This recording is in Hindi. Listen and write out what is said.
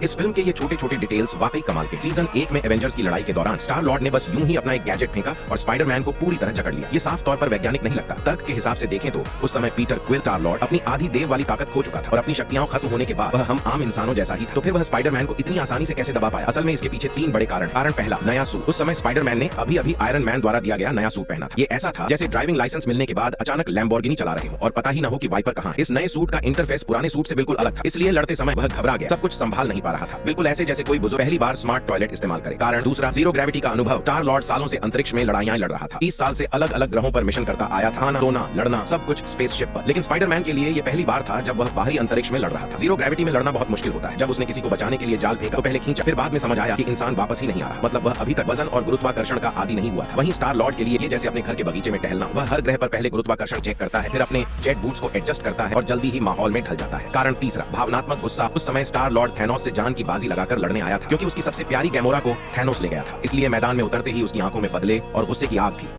इस फिल्म के ये छोटे छोटे डिटेल्स वाकई कमाल के। सीजन 1 में एवेंजर्स की लड़ाई के दौरान स्टार लॉर्ड ने बस यूं ही अपना एक गैजेट फेंका और स्पाइडरमैन को पूरी तरह जकड़ लिया। ये साफ तौर पर वैज्ञानिक नहीं लगता। तर्क के हिसाब से देखें तो उस समय पीटर क्विल स्टार लॉर्ड अपनी आधी देव वाली ताकत खो चुका था और अपनी शक्तियां खत्म होने के बाद वह हम आम इंसानों जैसा ही था। तो फिर वह स्पाइडरमैन को इतनी आसानी से कैसे दबा पाया? असल में इसके पीछे 3 बड़े कारण पहला, नया सूट। उस समय स्पाइडरमैन ने अभी आयरन मैन द्वारा दिया गया नया सूट पहना था। ये ऐसा था जैसे ड्राइविंग लाइसेंस मिलने के बाद अचानक लैम्बोर्गिनी चला रहे हो और पता ही न हो कि वाइपर कहां है। इस नए सूट का इंटरफेस पुराने सूट से बिल्कुल अलग था, इसलिए लड़ते समय वह घबरा गया, सब कुछ संभाल नहीं पा रहा था। बिल्कुल ऐसे जैसे कोई बुजुर्ग पहली बार स्मार्ट टॉयलेट इस्तेमाल करे। कारण दूसरा, जीरो ग्रेविटी का अनुभव। स्टार लॉर्ड सालों से अंतरिक्ष में लड़ाइयां लड़ रहा था, 30 साल से अलग अलग ग्रहों पर मिशन करता आया था, आना रोना लड़ना सब कुछ स्पेसशिप पर। लेकिन स्पाइडरमैन के लिए ये पहली बार था जब वह बाहरी अंतरिक्ष में लड़ रहा था। जीरो ग्रेविटी में लड़ना बहुत मुश्किल होता है। जब उसने किसी को बचाने के लिए जाल फेंका तो पहले खींचा, फिर बाद में समझ आया कि इंसान वापस ही नहीं आ रहा, मतलब वह अभी तक वजन और गुरुत्वाकर्षण का आदी नहीं हुआ था। वहीं स्टार लॉर्ड के लिए ये जैसे अपने घर के बगीचे में टहलना। वह हर ग्रह पर पहले गुरुत्वाकर्षण चेक करता है, फिर अपने जेट बूट्स को एडजस्ट करता है और जल्दी ही माहौल में ढल जाता है। कारण तीसरा, भावनात्मक गुस्सा। उस समय स्टार लॉर्ड थैनोस से जान की बाजी लगाकर लड़ने आया था, क्योंकि उसकी सबसे प्यारी गैमोरा को थैनोस ले गया था। इसलिए मैदान में उतरते ही उसकी आंखों में बदले और गुस्से की आग थी।